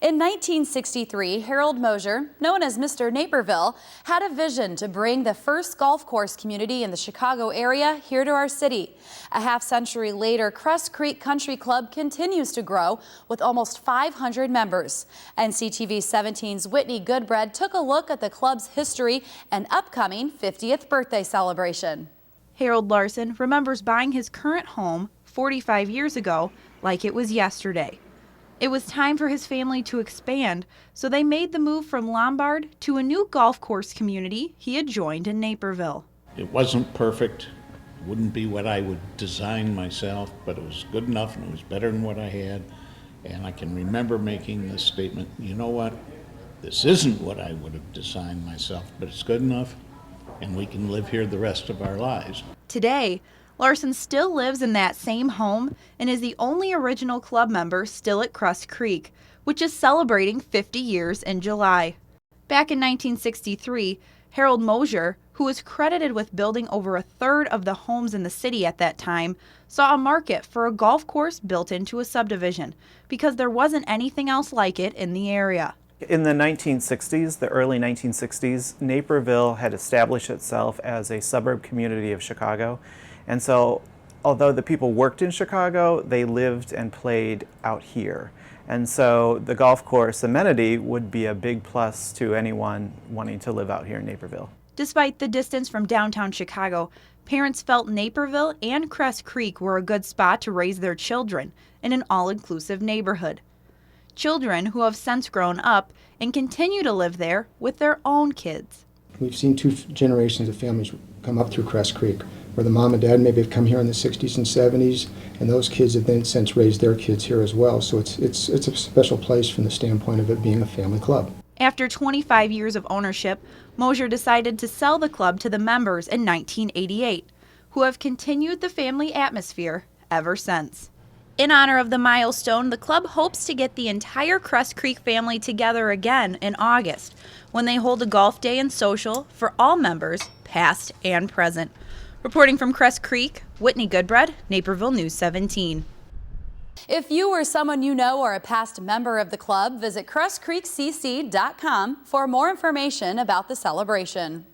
In 1963, Harold Moser, known as Mr. Naperville, had a vision to bring the first golf course community in the Chicago area here to our city. A half-century later, Cress Creek Country Club continues to grow with almost 500 members. NCTV 17's Whitney Goodbread took a look at the club's history and upcoming 50th birthday celebration. Harold Larson remembers buying his current home 45 years ago like it was yesterday. It was time for his family to expand, so they made the move from Lombard to a new golf course community he had joined in Naperville. It wasn't perfect. It wouldn't be what I would design myself, but it was good enough and it was better than what I had. And I can remember making this statement, you know what, this isn't what I would have designed myself, but it's good enough and we can live here the rest of our lives. Today, Larson still lives in that same home and is the only original club member still at Cress Creek, which is celebrating 50 years in July. Back in 1963, Harold Moser, who was credited with building over a third of the homes in the city at that time, saw a market for a golf course built into a subdivision because there wasn't anything else like it in the area. In the 1960s, the early 1960s, Naperville had established itself as a suburb community of Chicago. And so, although the people worked in Chicago, they lived and played out here. And so the golf course amenity would be a big plus to anyone wanting to live out here in Naperville. Despite the distance from downtown Chicago, parents felt Naperville and Cress Creek were a good spot to raise their children in an all-inclusive neighborhood. Children who have since grown up and continue to live there with their own kids. We've seen two generations of families come up through Cress Creek, where the mom and dad maybe have come here in the 60s and 70s, and those kids have then since raised their kids here as well. So it's a special place from the standpoint of it being a family club. After 25 years of ownership, Moser decided to sell the club to the members in 1988, who have continued the family atmosphere ever since. In honor of the milestone, the club hopes to get the entire Cress Creek family together again in August, when they hold a golf day and social for all members, past and present. Reporting from Cress Creek, Whitney Goodbread, Naperville News 17. If you or someone you know are a past member of the club, visit CressCreekCC.com for more information about the celebration.